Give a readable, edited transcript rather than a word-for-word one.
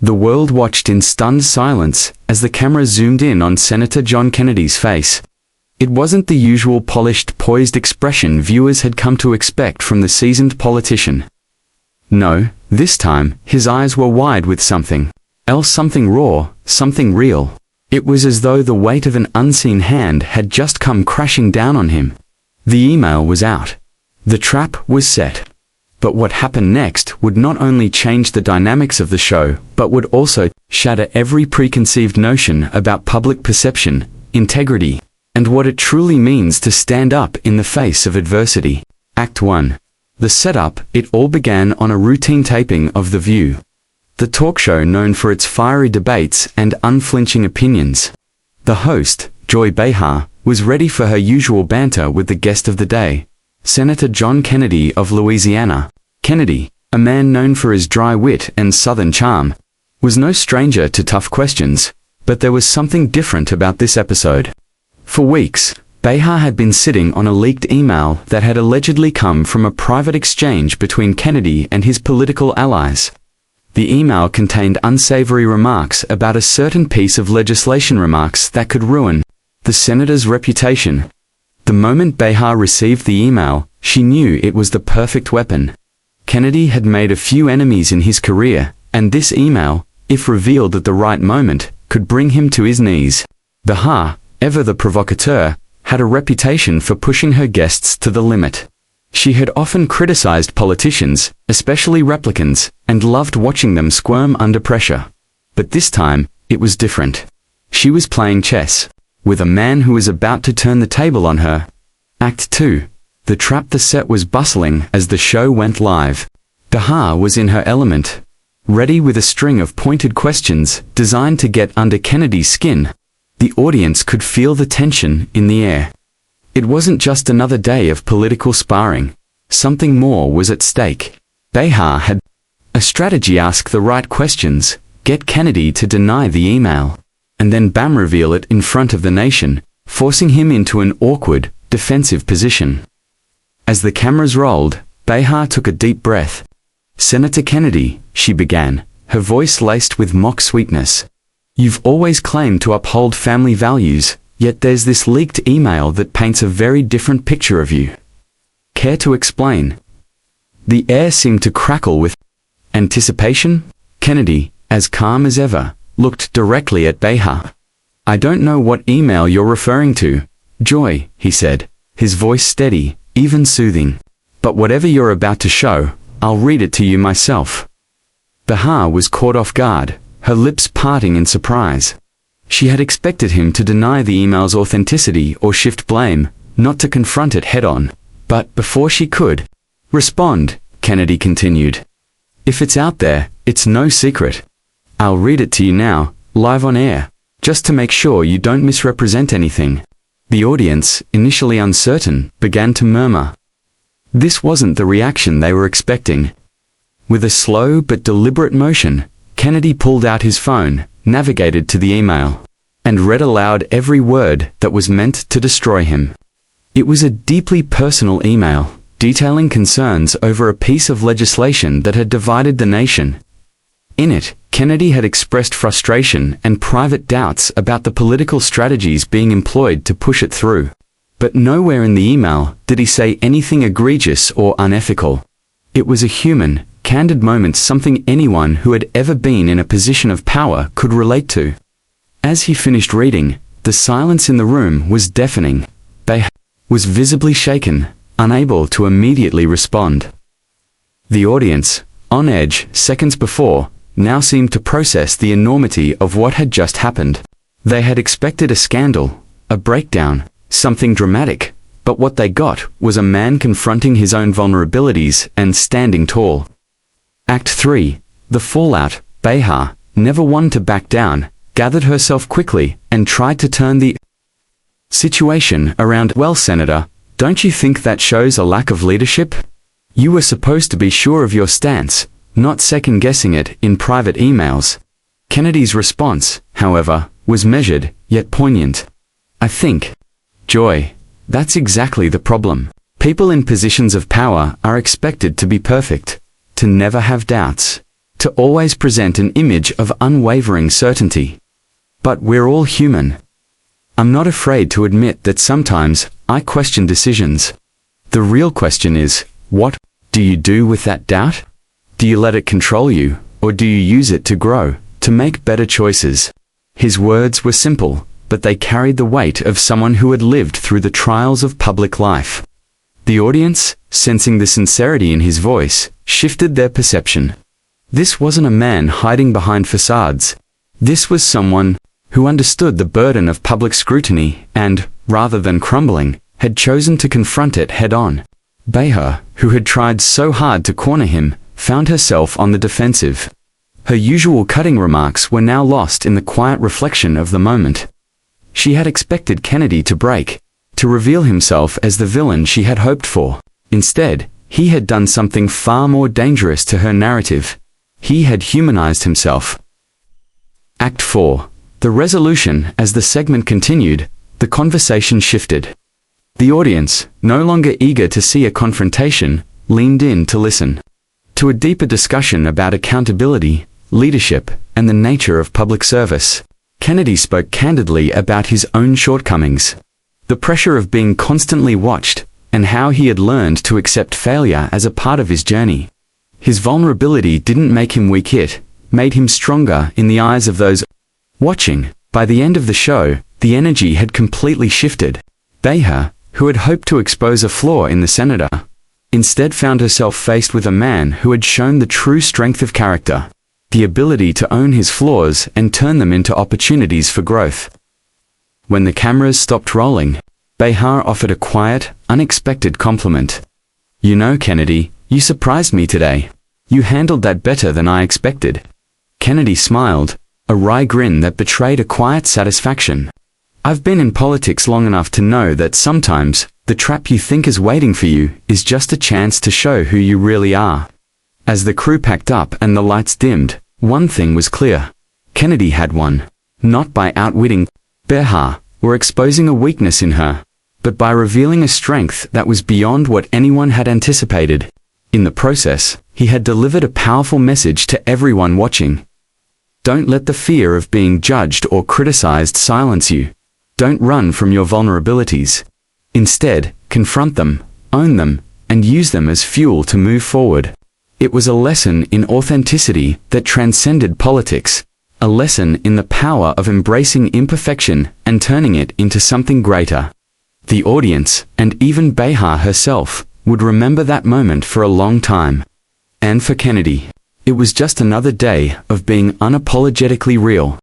The world watched in stunned silence as the camera zoomed in on Senator John Kennedy's face. It wasn't the usual polished, poised expression viewers had come to expect from the seasoned politician. No, this time, his eyes were wide with something else, something raw, something real. It was as though the weight of an unseen hand had just come crashing down on him. The email was out. The trap was set. But what happened next would not only change the dynamics of the show, but would also shatter every preconceived notion about public perception, integrity, and what it truly means to stand up in the face of adversity. Act 1. The setup. It all began on a routine taping of The View, the talk show known for its fiery debates and unflinching opinions. The host, Joy Behar, was ready for her usual banter with the guest of the day, Senator John Kennedy of Louisiana. Kennedy, a man known for his dry wit and southern charm, was no stranger to tough questions, but there was something different about this episode. For weeks, Behar had been sitting on a leaked email that had allegedly come from a private exchange between Kennedy and his political allies. The email contained unsavory remarks about a certain piece of legislation, remarks that could ruin the senator's reputation. The moment Behar received the email, she knew it was the perfect weapon. Kennedy had made a few enemies in his career, and this email, if revealed at the right moment, could bring him to his knees. Behar, ever the provocateur, had a reputation for pushing her guests to the limit. She had often criticized politicians, especially Republicans, and loved watching them squirm under pressure. But this time, it was different. She was playing chess with a man who was about to turn the table on her. Act 2. The trap. The set was bustling as the show went live. Behar was in her element, ready with a string of pointed questions designed to get under Kennedy's skin. The audience could feel the tension in the air. It wasn't just another day of political sparring. Something more was at stake. Behar had a strategy: ask the right questions, get Kennedy to deny the email, and then bam, reveal it in front of the nation, forcing him into an awkward, defensive position. As the cameras rolled, Behar took a deep breath. "Senator Kennedy," she began, her voice laced with mock sweetness, "you've always claimed to uphold family values, yet there's this leaked email that paints a very different picture of you. Care to explain?" The air seemed to crackle with anticipation. Kennedy, as calm as ever, looked directly at Behar. "I don't know what email you're referring to, Joy," he said, his voice steady, even soothing. "But whatever you're about to show, I'll read it to you myself." Behar was caught off guard, her lips parting in surprise. She had expected him to deny the email's authenticity or shift blame, not to confront it head-on. But before she could respond, Kennedy continued, "If it's out there, it's no secret. I'll read it to you now, live on air, just to make sure you don't misrepresent anything." The audience, initially uncertain, began to murmur. This wasn't the reaction they were expecting. With a slow but deliberate motion, Kennedy pulled out his phone, navigated to the email, and read aloud every word that was meant to destroy him. It was a deeply personal email, detailing concerns over a piece of legislation that had divided the nation. In it, Kennedy had expressed frustration and private doubts about the political strategies being employed to push it through. But nowhere in the email did he say anything egregious or unethical. It was a human, candid moment, something anyone who had ever been in a position of power could relate to. As he finished reading, the silence in the room was deafening. Behar was visibly shaken, unable to immediately respond. The audience, on edge seconds before, now seemed to process the enormity of what had just happened. They had expected a scandal, a breakdown, something dramatic, but what they got was a man confronting his own vulnerabilities and standing tall. Act 3. The fallout. Behar, never one to back down, gathered herself quickly and tried to turn the situation around. "Well, Senator, don't you think that shows a lack of leadership? You were supposed to be sure of your stance, not second-guessing it in private emails." Kennedy's response, however, was measured, yet poignant. "I think, Joy, that's exactly the problem. People in positions of power are expected to be perfect, to never have doubts, to always present an image of unwavering certainty. But we're all human. I'm not afraid to admit that sometimes I question decisions. The real question is, what do you do with that doubt? Do you let it control you, or do you use it to grow, to make better choices? His words were simple, but they carried the weight of someone who had lived through the trials of public life. The audience, sensing the sincerity in his voice, shifted their perception. This wasn't a man hiding behind facades. This was someone who understood the burden of public scrutiny and, rather than crumbling, had chosen to confront it head-on. Behar, who had tried so hard to corner him, found herself on the defensive. Her usual cutting remarks were now lost in the quiet reflection of the moment. She had expected Kennedy to break, to reveal himself as the villain she had hoped for. Instead, he had done something far more dangerous to her narrative. He had humanized himself. Act 4. The resolution. As the segment continued, the conversation shifted. The audience, no longer eager to see a confrontation, leaned in to listen to a deeper discussion about accountability, leadership, and the nature of public service. Kennedy spoke candidly about his own shortcomings, the pressure of being constantly watched, and how he had learned to accept failure as a part of his journey. His vulnerability didn't make him weak, it made him stronger in the eyes of those watching. By the end of the show, the energy had completely shifted. Behar, who had hoped to expose a flaw in the senator, instead found herself faced with a man who had shown the true strength of character, the ability to own his flaws and turn them into opportunities for growth. When the cameras stopped rolling, Behar offered a quiet, unexpected compliment. "You know, Kennedy, you surprised me today. You handled that better than I expected." Kennedy smiled, a wry grin that betrayed a quiet satisfaction. "I've been in politics long enough to know that sometimes the trap you think is waiting for you is just a chance to show who you really are." As the crew packed up and the lights dimmed, one thing was clear. Kennedy had won, not by outwitting Behar or exposing a weakness in her, but by revealing a strength that was beyond what anyone had anticipated. In the process, he had delivered a powerful message to everyone watching. Don't let the fear of being judged or criticized silence you. Don't run from your vulnerabilities. Instead, confront them, own them, and use them as fuel to move forward. It was a lesson in authenticity that transcended politics, a lesson in the power of embracing imperfection and turning it into something greater. The audience, and even Behar herself, would remember that moment for a long time. And for Kennedy, it was just another day of being unapologetically real.